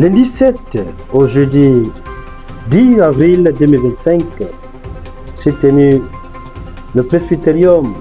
Lundi 7 au jeudi 10 avril 2025 s'est tenu le presbytérium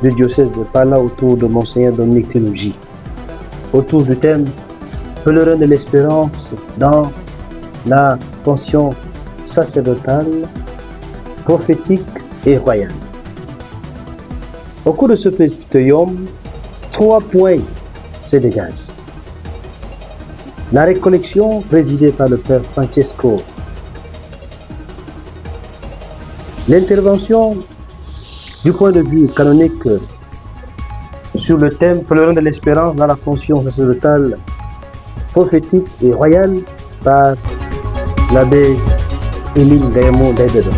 du diocèse de Pala autour de Monseigneur Dominique Théologie, autour du thème Pèlerin de l'espérance dans la fonction sacerdotale, prophétique et royale. Au cours de ce presbytérium, 3 points se dégagent. La récollection présidée par le Père Francesco, l'intervention du point de vue canonique sur le thème Pèlerin de l'espérance dans la fonction sacerdotale, prophétique et royale par l'abbé Émile Gaïmon d'Aïdedon.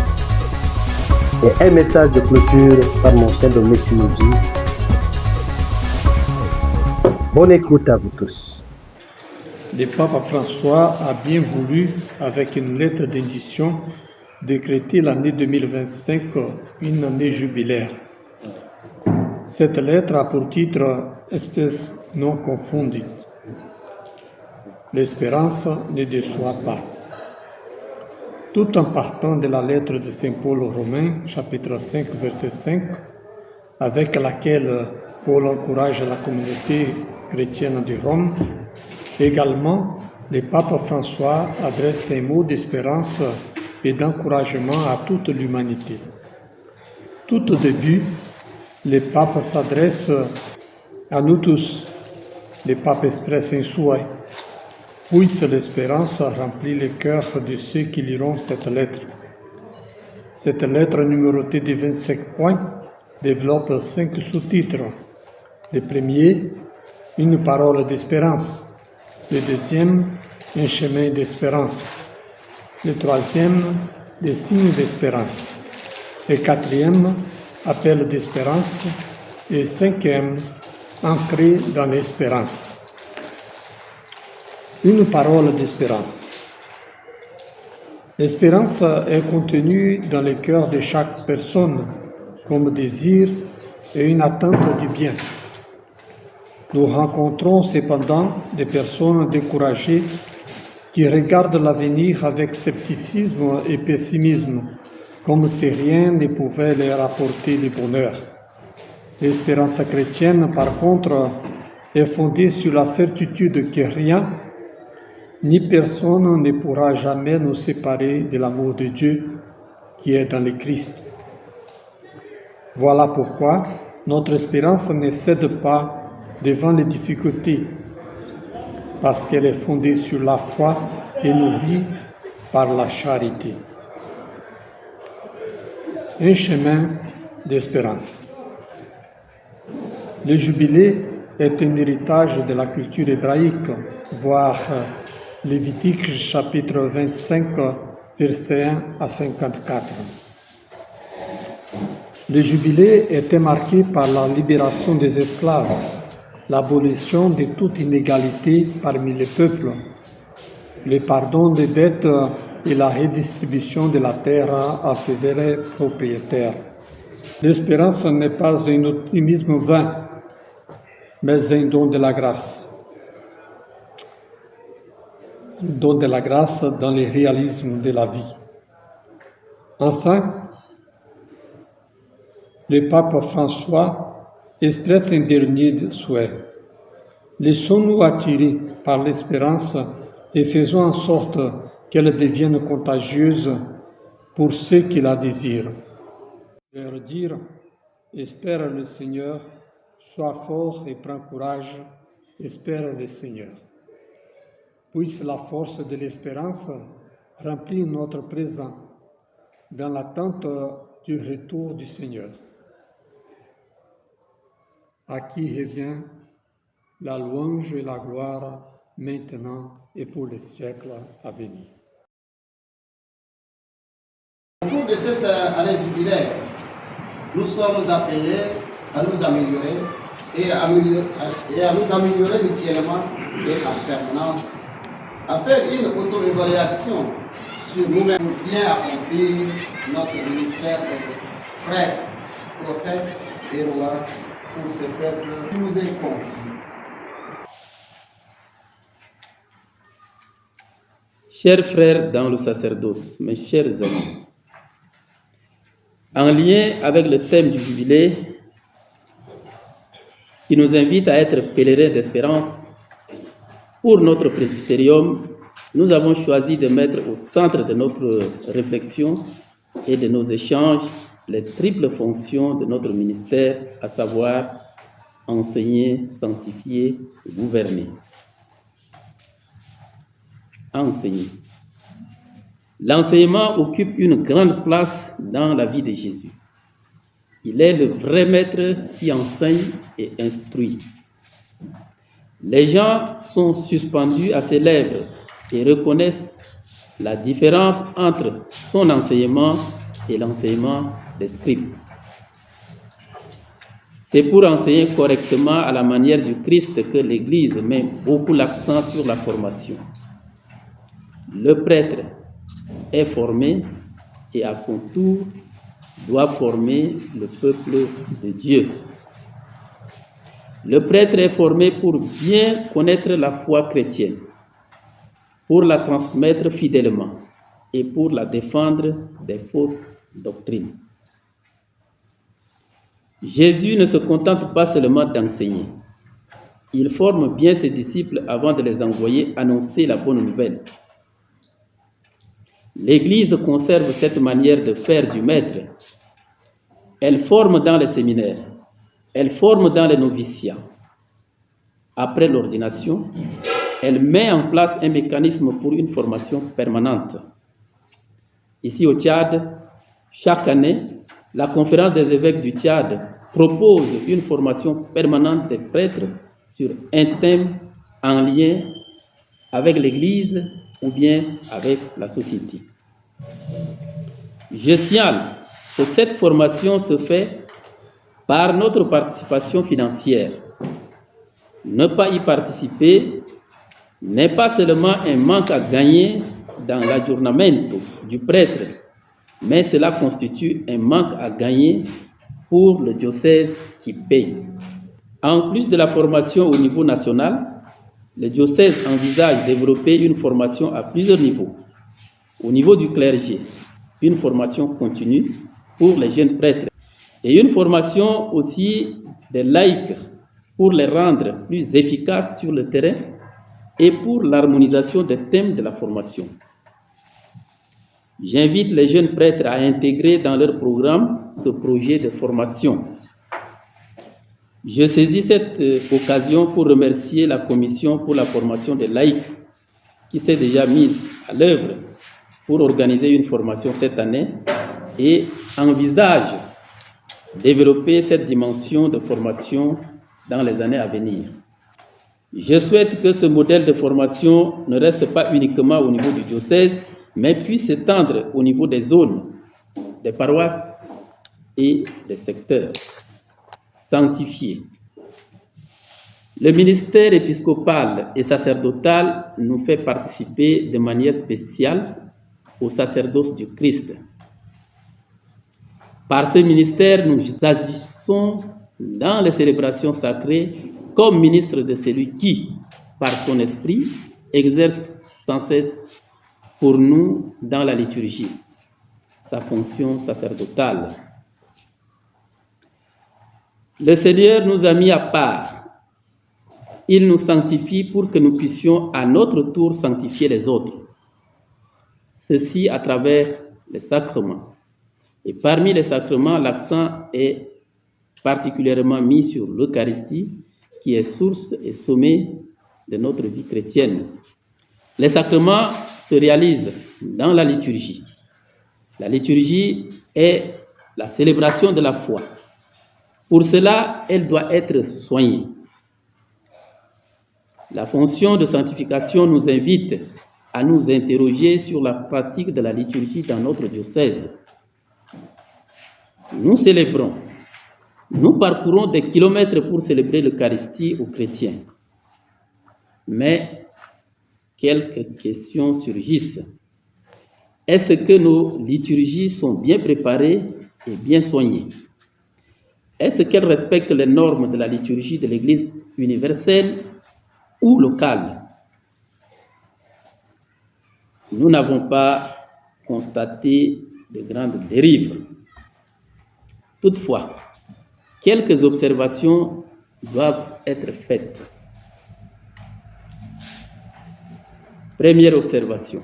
Et un message de clôture par Monseigneur Dominique Théologie. Bonne écoute à vous tous. Le pape François a bien voulu, avec une lettre d'indication, décréter l'année 2025 une année jubilaire. Cette lettre a pour titre « Espèce non confondue ». L'espérance ne déçoit pas. Tout en partant de la lettre de Saint Paul aux Romains, chapitre 5, verset 5, avec laquelle Paul encourage la communauté chrétienne de Rome, également, le pape François adresse un mot d'espérance et d'encouragement à toute l'humanité. Tout au début, le pape s'adresse à nous tous. Le pape expresse un souhait. Puisse l'espérance remplir le cœur de ceux qui liront cette lettre. Cette lettre numérotée de 25 points développe 5 sous-titres. Le premier, une parole d'espérance. Le deuxième, un chemin d'espérance. Le troisième, des signes d'espérance. Le quatrième, appel d'espérance. Et cinquième, ancré dans l'espérance. Une parole d'espérance. L'espérance est contenue dans le cœur de chaque personne comme désir et une attente du bien. Nous rencontrons cependant des personnes découragées qui regardent l'avenir avec scepticisme et pessimisme, comme si rien ne pouvait leur apporter le bonheur. L'espérance chrétienne, par contre, est fondée sur la certitude que rien ni personne ne pourra jamais nous séparer de l'amour de Dieu qui est dans le Christ. Voilà pourquoi notre espérance ne cède pas devant les difficultés, parce qu'elle est fondée sur la foi et nourrie par la charité. Un chemin d'espérance. Le jubilé est un héritage de la culture hébraïque, voire Lévitique chapitre 25, versets 1 à 54. Le jubilé était marqué par la libération des esclaves, l'abolition de toute inégalité parmi les peuples, le pardon des dettes et la redistribution de la terre à ses vrais propriétaires. L'espérance n'est pas un optimisme vain, mais un don de la grâce. Un don de la grâce dans le réalisme de la vie. Enfin, le pape François expresse un dernier souhait. Laissons-nous attirer par l'espérance et faisons en sorte qu'elle devienne contagieuse pour ceux qui la désirent. Leur dire, espère le Seigneur, sois fort et prends courage, espère le Seigneur. Puisse la force de l'espérance remplir notre présent dans l'attente du retour du Seigneur, à qui revient la louange et la gloire maintenant et pour les siècles à venir. Au cours de cette année jubilaire, nous sommes appelés à nous améliorer et à nous améliorer mutuellement et en permanence, à faire une auto-évaluation sur nous-mêmes pour bien accomplir notre ministère de frères, prophètes et rois pour ce peuple qui nous est confié. Chers frères dans le sacerdoce, mes chers amis, en lien avec le thème du jubilé qui nous invite à être pèlerins d'espérance, pour notre presbytérium, nous avons choisi de mettre au centre de notre réflexion et de nos échanges les triples fonctions de notre ministère, à savoir enseigner, sanctifier, gouverner. Enseigner. L'enseignement occupe une grande place dans la vie de Jésus. Il est le vrai maître qui enseigne et instruit. Les gens sont suspendus à ses lèvres et reconnaissent la différence entre son enseignement et l'enseignement des scribes. C'est pour enseigner correctement à la manière du Christ que l'Église met beaucoup l'accent sur la formation. Le prêtre est formé et à son tour doit former le peuple de Dieu. Le prêtre est formé pour bien connaître la foi chrétienne, pour la transmettre fidèlement et pour la défendre des fausses doctrines. Jésus ne se contente pas seulement d'enseigner. Il forme bien ses disciples avant de les envoyer annoncer la bonne nouvelle. L'Église conserve cette manière de faire du maître. Elle forme dans les séminaires, elle forme dans les noviciats. Après l'ordination, elle met en place un mécanisme pour une formation permanente. Ici au Tchad, chaque année, la conférence des évêques du Tchad propose une formation permanente des prêtres sur un thème en lien avec l'Église ou bien avec la société. Je signale que cette formation se fait par notre participation financière. Ne pas y participer n'est pas seulement un manque à gagner dans l'aggiornamento du prêtre, mais cela constitue un manque à gagner pour le diocèse qui paye. En plus de la formation au niveau national, le diocèse envisage de développer une formation à plusieurs niveaux. Au niveau du clergé, une formation continue pour les jeunes prêtres et une formation aussi des laïcs pour les rendre plus efficaces sur le terrain et pour l'harmonisation des thèmes de la formation. J'invite les jeunes prêtres à intégrer dans leur programme ce projet de formation. Je saisis cette occasion pour remercier la Commission pour la formation des laïcs qui s'est déjà mise à l'œuvre pour organiser une formation cette année et envisage développer cette dimension de formation dans les années à venir. Je souhaite que ce modèle de formation ne reste pas uniquement au niveau du diocèse, mais puisse s'étendre au niveau des zones, des paroisses et des secteurs. Sanctifier. Le ministère épiscopal et sacerdotal nous fait participer de manière spéciale au sacerdoce du Christ. Par ce ministère, nous agissons dans les célébrations sacrées comme ministre de celui qui, par son esprit, exerce sans cesse pour nous dans la liturgie sa fonction sacerdotale. Le Seigneur nous a mis à part. Il nous sanctifie pour que nous puissions à notre tour sanctifier les autres. Ceci à travers les sacrements. Et parmi les sacrements, l'accent est particulièrement mis sur l'Eucharistie, qui est source et sommet de notre vie chrétienne. Les sacrements se réalisent dans la liturgie. La liturgie est la célébration de la foi. Pour cela, elle doit être soignée. La fonction de sanctification nous invite à nous interroger sur la pratique de la liturgie dans notre diocèse. Nous célébrons, nous parcourons des kilomètres pour célébrer l'Eucharistie aux chrétiens. Mais quelques questions surgissent. Est-ce que nos liturgies sont bien préparées et bien soignées? Est-ce qu'elles respectent les normes de la liturgie de l'Église universelle ou locale? nous n'avons pas constaté de grandes dérives. Toutefois, quelques observations doivent être faites. Première observation.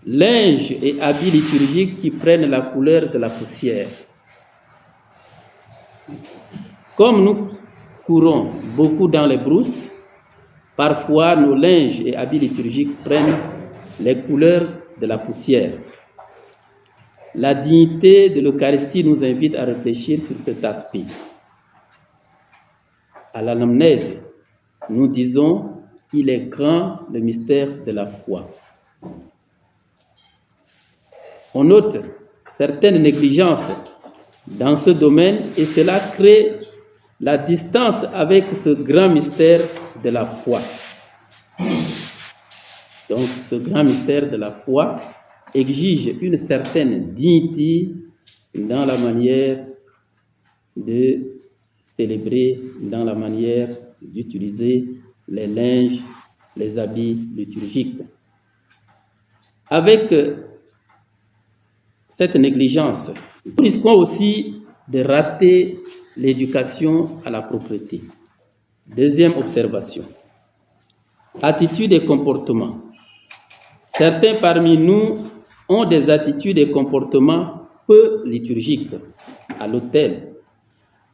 Linge et habits liturgiques qui prennent la couleur de la poussière. Comme nous courons beaucoup dans les brousses, parfois nos linges et habits liturgiques prennent les couleurs de la poussière. La dignité de l'Eucharistie nous invite à réfléchir sur cet aspect. À l'anamnèse, nous disons « Il est grand le mystère de la foi ». On note certaines négligences dans ce domaine et cela crée la distance avec ce grand mystère de la foi. Donc, ce grand mystère de la foi exige une certaine dignité dans la manière de célébrer, dans la manière d'utiliser les linges, les habits liturgiques. Avec cette négligence, nous risquons aussi de rater l'éducation à la propreté. Deuxième observation. Attitudes et comportements. Certains parmi nous ont des attitudes et comportements peu liturgiques à l'autel,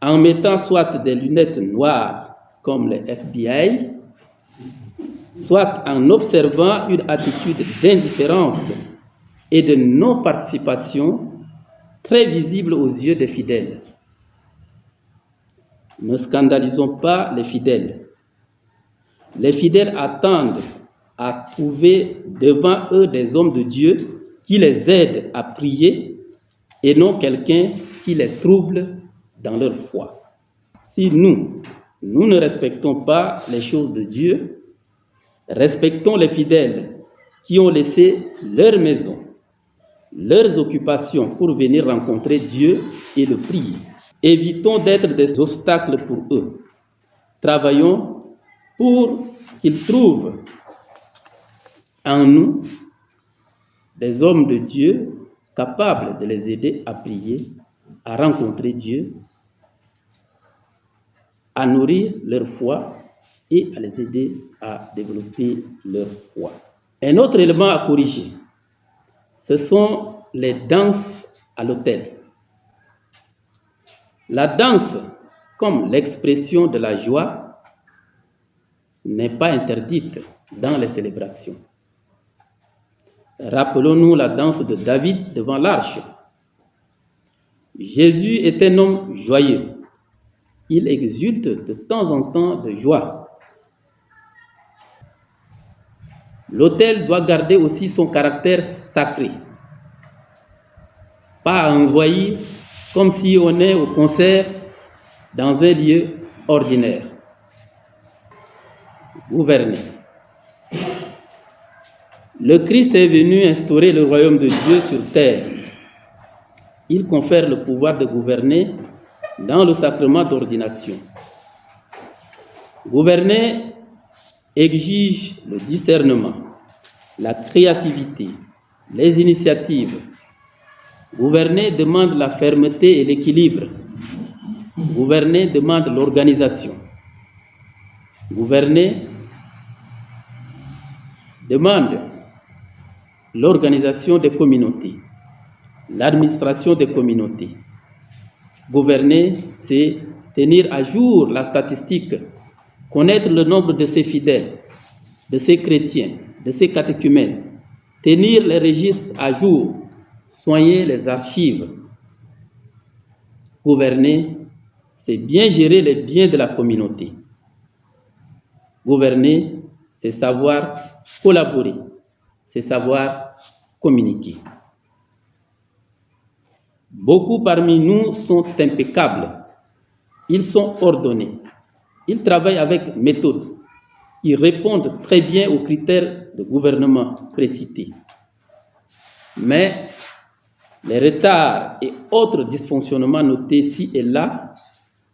en mettant soit des lunettes noires comme les FBI, soit en observant une attitude d'indifférence et de non-participation très visible aux yeux des fidèles. Ne scandalisons pas les fidèles. Les fidèles attendent à trouver devant eux des hommes de Dieu qui les aident à prier et non quelqu'un qui les trouble dans leur foi. Si nous ne respectons pas les choses de Dieu, respectons les fidèles qui ont laissé leur maison, leurs occupations pour venir rencontrer Dieu et le prier. Évitons d'être des obstacles pour eux. Travaillons pour qu'ils trouvent en nous des hommes de Dieu capables de les aider à prier, à rencontrer Dieu, à nourrir leur foi et à les aider à développer leur foi. Un autre élément à corriger, ce sont les danses à l'autel. La danse, comme l'expression de la joie, n'est pas interdite dans les célébrations. Rappelons-nous la danse de David devant l'arche. Jésus est un homme joyeux. Il exulte de temps en temps de joie. L'autel doit garder aussi son caractère sacré. Pas envahir comme si on est au concert dans un lieu ordinaire. Gouverner. Le Christ est venu instaurer le royaume de Dieu sur terre. Il confère le pouvoir de gouverner dans le sacrement d'ordination. Gouverner exige le discernement, la créativité, les initiatives. Gouverner demande la fermeté et l'équilibre. Gouverner demande l'organisation. Gouverner demande l'organisation des communautés, l'administration des communautés. Gouverner, c'est tenir à jour la statistique, connaître le nombre de ses fidèles, de ses chrétiens, de ses catéchumènes, tenir les registres à jour, soigner les archives. Gouverner, c'est bien gérer les biens de la communauté. Gouverner, c'est savoir collaborer, c'est savoir communiquer. Beaucoup parmi nous sont impeccables. Ils sont ordonnés. Ils travaillent avec méthode. Ils répondent très bien aux critères de gouvernement précités. Mais les retards et autres dysfonctionnements notés ci et là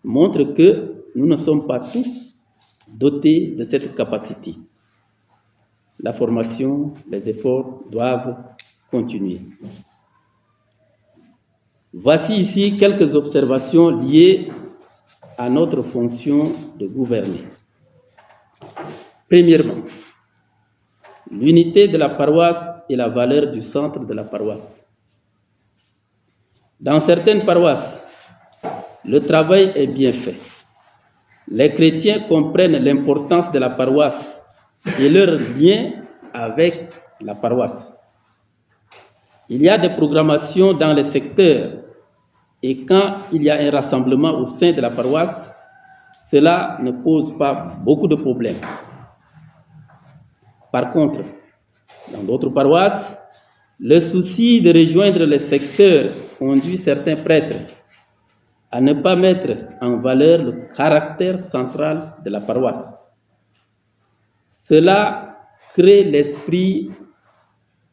montrent que nous ne sommes pas tous dotés de cette capacité. la formation, les efforts doivent continuer. Voici ici quelques observations liées à notre fonction de gouverner. Premièrement, l'unité de la paroisse et la valeur du centre de la paroisse. Dans certaines paroisses, le travail est bien fait. Les chrétiens comprennent l'importance de la paroisse et leur lien avec la paroisse. Il y a des programmations dans les secteurs et quand il y a un rassemblement au sein de la paroisse, cela ne pose pas beaucoup de problèmes. Par contre, dans d'autres paroisses, le souci de rejoindre les secteurs conduit certains prêtres à ne pas mettre en valeur le caractère central de la paroisse. Cela crée l'esprit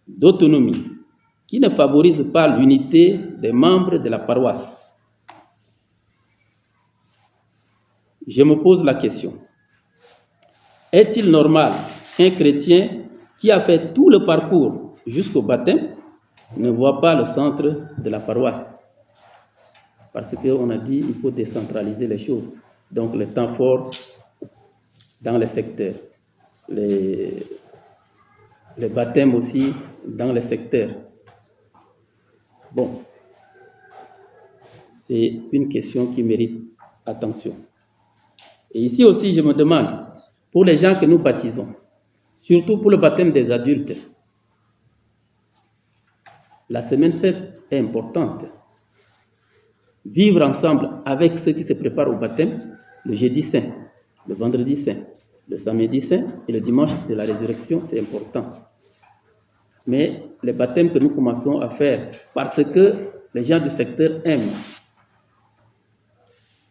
d'autonomie qui ne favorise pas l'unité des membres de la paroisse. Je me pose la question, est-il normal qu'un chrétien qui a fait tout le parcours jusqu'au baptême ne voit pas le centre de la paroisse? Parce qu'on a dit qu'il faut décentraliser les choses. Donc les temps forts dans les secteurs, les baptêmes aussi dans les secteurs. Bon, c'est une question qui mérite attention. Et ici aussi, je me demande, pour les gens que nous baptisons, surtout pour le baptême des adultes, la semaine 7 est importante. Vivre ensemble avec ceux qui se préparent au baptême, le jeudi saint, le vendredi saint, le samedi saint et le dimanche de la résurrection, c'est important. Mais les baptêmes que nous commençons à faire parce que les gens du secteur aiment,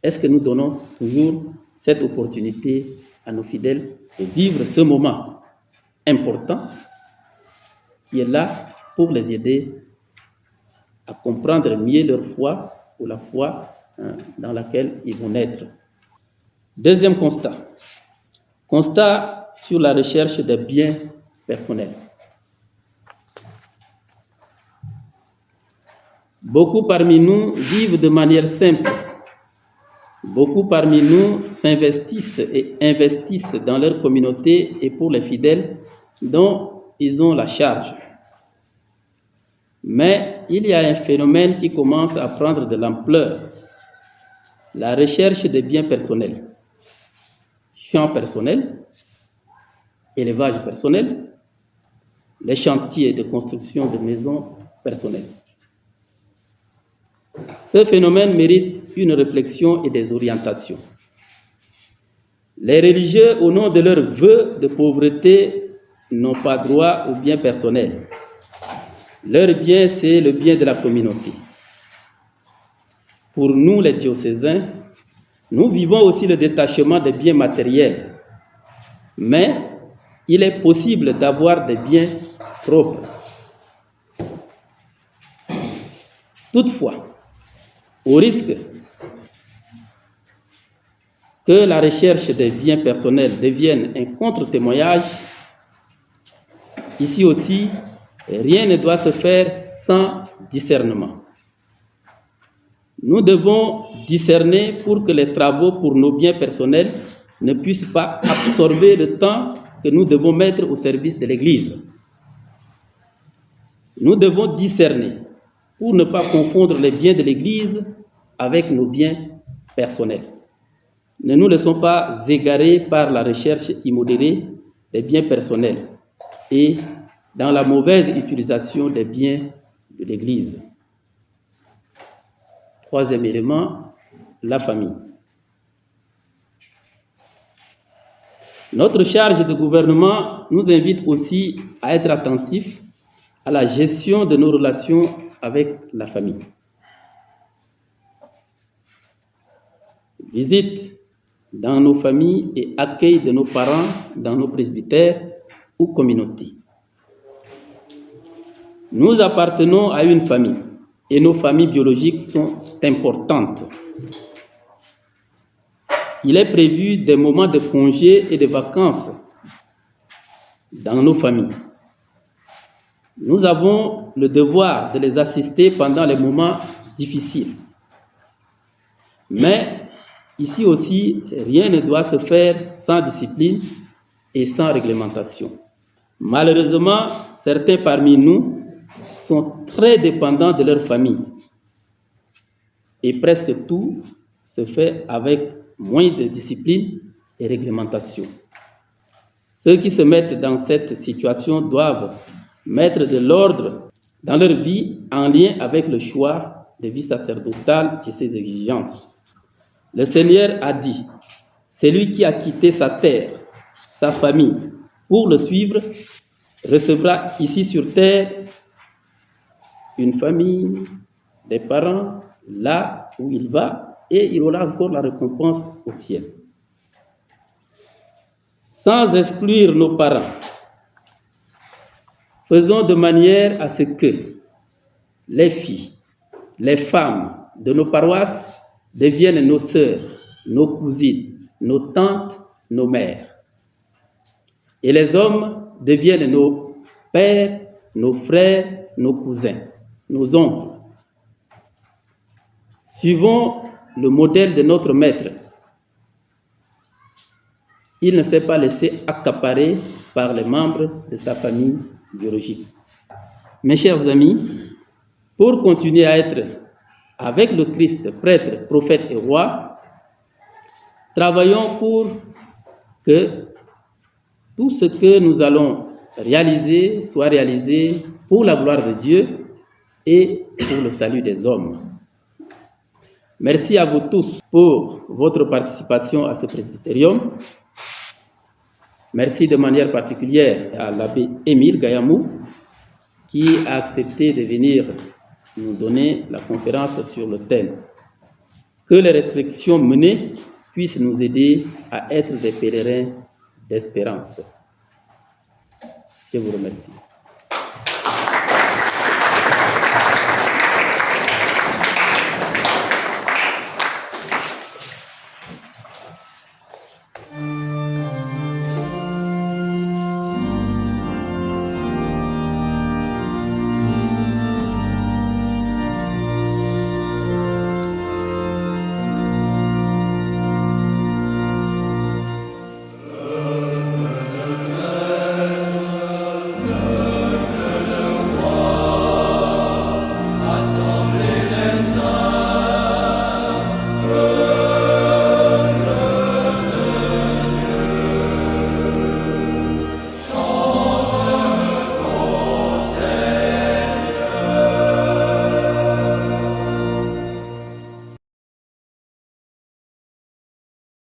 est-ce que nous donnons toujours cette opportunité à nos fidèles de vivre ce moment important qui est là pour les aider à comprendre mieux leur foi ou la foi dans laquelle ils vont naître. Deuxième constat. Constat sur la recherche des biens personnels. Beaucoup parmi nous vivent de manière simple. Beaucoup parmi nous s'investissent et investissent dans leur communauté et pour les fidèles dont ils ont la charge. Mais il y a un phénomène qui commence à prendre de l'ampleur. La recherche des biens personnels. Champs personnels, élevage personnel, les chantiers de construction de maisons personnelles. Ce phénomène mérite une réflexion et des orientations. Les religieux, au nom de leurs vœux de pauvreté, n'ont pas droit aux biens personnels. Leur bien, c'est le bien de la communauté. Pour nous, les diocésains, nous vivons aussi le détachement des biens matériels. Mais il est possible d'avoir des biens propres. Toutefois, au risque que la recherche des biens personnels devienne un contre-témoignage, ici aussi, rien ne doit se faire sans discernement. Nous devons discerner pour que les travaux pour nos biens personnels ne puissent pas absorber le temps que nous devons mettre au service de l'Église. Nous devons discerner pour ne pas confondre les biens de l'Église avec nos biens personnels. Ne nous laissons pas égarer par la recherche immodérée des biens personnels et dans la mauvaise utilisation des biens de l'Église. Troisième élément, la famille. Notre charge de gouvernement nous invite aussi à être attentifs à la gestion de nos relations avec la famille. Visite dans nos familles et accueil de nos parents dans nos presbytères ou communautés. Nous appartenons à une famille et nos familles biologiques sont importantes. Il est prévu des moments de congés et de vacances. dans nos familles. Nous avons le devoir de les assister pendant les moments difficiles. Mais ici aussi, rien ne doit se faire sans discipline et sans réglementation. Malheureusement, certains parmi nous sont très dépendants de leur famille et presque tout se fait avec moins de discipline et réglementation. Ceux qui se mettent dans cette situation doivent mettre de l'ordre dans leur vie en lien avec le choix de vie sacerdotale et ses exigences. Le Seigneur a dit, celui qui a quitté sa terre, sa famille, pour le suivre, recevra ici sur terre une famille, des parents, là où il va, et il aura encore la récompense au ciel. Sans exclure nos parents, faisons de manière à ce que les filles, les femmes de nos paroisses deviennent nos sœurs, nos cousines, nos tantes, nos mères. Et les hommes deviennent nos pères, nos frères, nos cousins, nos oncles. Suivons le modèle de notre maître. Il ne s'est pas laissé accaparer par les membres de sa famille biologique. Mes chers amis, pour continuer à être avec le Christ, prêtre, prophète et roi, travaillons pour que tout ce que nous allons réaliser soit réalisé pour la gloire de Dieu et pour le salut des hommes. Merci à vous tous pour votre participation à ce presbytérium. Merci de manière particulière à l'abbé Émile Gayamou qui a accepté de venir nous donner la conférence sur le thème. Que les réflexions menées puissent nous aider à être des pèlerins d'espérance. Je vous remercie.